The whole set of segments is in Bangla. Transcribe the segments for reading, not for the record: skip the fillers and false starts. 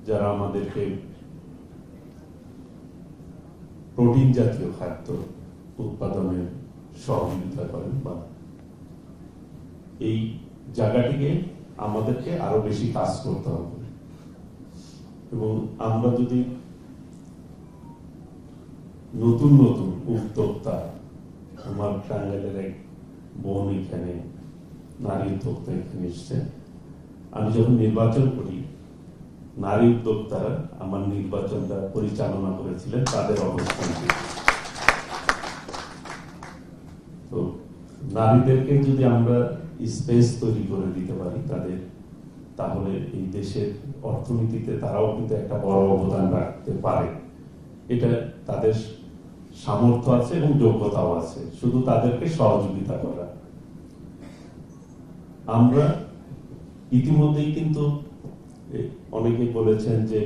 যারা আমাদেরকে প্রোটিন জাতীয় খাদ্য উৎপাদনে সহযোগিতা করেন, বা এই জায়গাটিকে আমাদেরকে আরো বেশি কাজ করতে হবে। এবং আমরা যদি নতুন নতুন উদ্যোক্তা, আমার টাঙ্গাইলের এক বোন এখানে নারী উদ্যোক্তা এখানে এসছে, আমি যখন নির্বাচন করি নারী উদ্যোক্তারা আমার নির্বাচনটা পরিচালনা করেছিলেন তাদের অবস্থান থেকে। তো নারীদেরকে যদি আমরা স্পেস তৈরি করে দিতে পারি তাদের, তাহলে এই দেশের অর্থনীতিতে তারাও কিন্তু একটা বড় অবদান রাখতে পারে। এটা তাদের সামর্থ্য আছে এবং যোগ্যতাও আছে, শুধু তাদেরকে সহযোগিতা করা। আমরা ইতিমধ্যেই কিন্তু অনেকে বলেছেন যে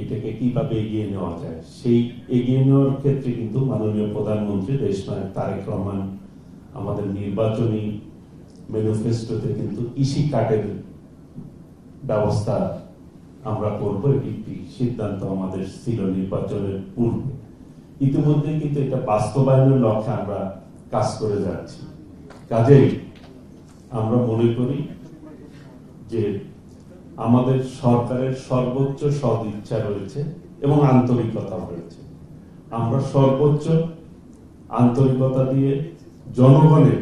এটাকে কিভাবে এগিয়ে নেওয়া যায়, সেই এগিয়ে নেওয়ার ক্ষেত্রে কিন্তু মাননীয় প্রধানমন্ত্রী দেশনায়ক তারেক রহমান আমাদের নির্বাচনী ম্যানিফেস্টোতে কিন্তু কৃষি কার্ডের ব্যবস্থা আমরা করবো, এটি সিদ্ধান্ত আমাদের ছিল নির্বাচনের পূর্বে। ইতিমধ্যে কিন্তু এটা বাস্তবায়নের লক্ষ্যে আমরা কাজ করে যাচ্ছি। কাজেই আমরা মনে করি যে আমাদের সরকারের সর্বোচ্চ সদিচ্ছা রয়েছে এবং আন্তরিকতা রয়েছে। আমরা সর্বোচ্চ আন্তরিকতা দিয়ে জনগণের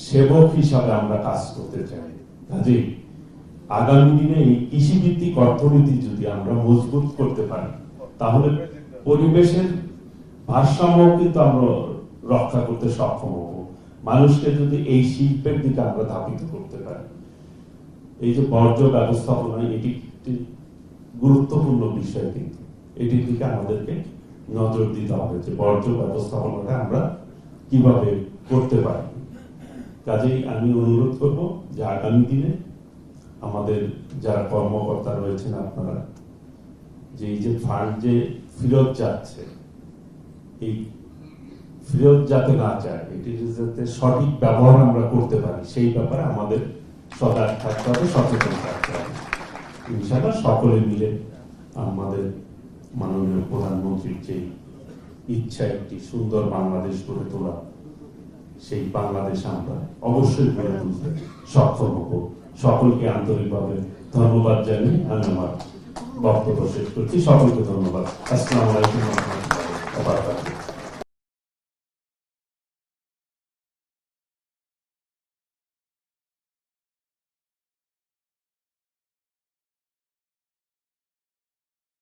সেবক হিসাবে আমরা কাজ করতে চাই। কাজেই আগামী দিনে এই কৃষিভিত্তিক অর্থনীতি যদি আমরা মজবুত করতে পারি, তাহলে পরিবেশের ভারসাম্য কিন্তু আমরা রক্ষা করতে সক্ষম হব। মানুষকে যদি এই শিল্পের দিকে আমরা ধাবিত করতে পারি, এই যে বর্জ্য ব্যবস্থাপনা, এটি একটি গুরুত্বপূর্ণ বিষয়, কিন্তু এটির দিকে আমাদেরকে নজর দিতে হবে যে বর্জ্য ব্যবস্থাপনাটা আমরা কিভাবে করতে পারি। কাজেই আমি অনুরোধ করব যে আগামী দিনে আমাদের যারা কর্মকর্তা রয়েছেন আপনারা, যে এই যে ফান্ড যে ফেরত যাচ্ছে, এই ফেরত যাতে না যায়, এটি যাতে সঠিক ব্যবহার আমরা করতে পারি, সেই ব্যাপারে আমাদের সজাগ থাকতে হবে, সচেতন থাকতে হবে। ইনশাআল্লাহ সকলে মিলে আমাদের মাননীয় প্রধানমন্ত্রীর যে ইচ্ছা একটি সুন্দর বাংলাদেশ গড়ে তোলা, সেই বাংলাদেশ আমরা অবশ্যই গড়ে তুলতে সক্ষম হব। সকলকে আন্তরিকভাবে ধন্যবাদ জানিয়ে আমি আমার বক্তব্য শেষ করছি। সকলকে ধন্যবাদ। আসসালামু আলাইকুম ওয়া রাহমাতুল্লাহি ওয়া বারাকাতুহু।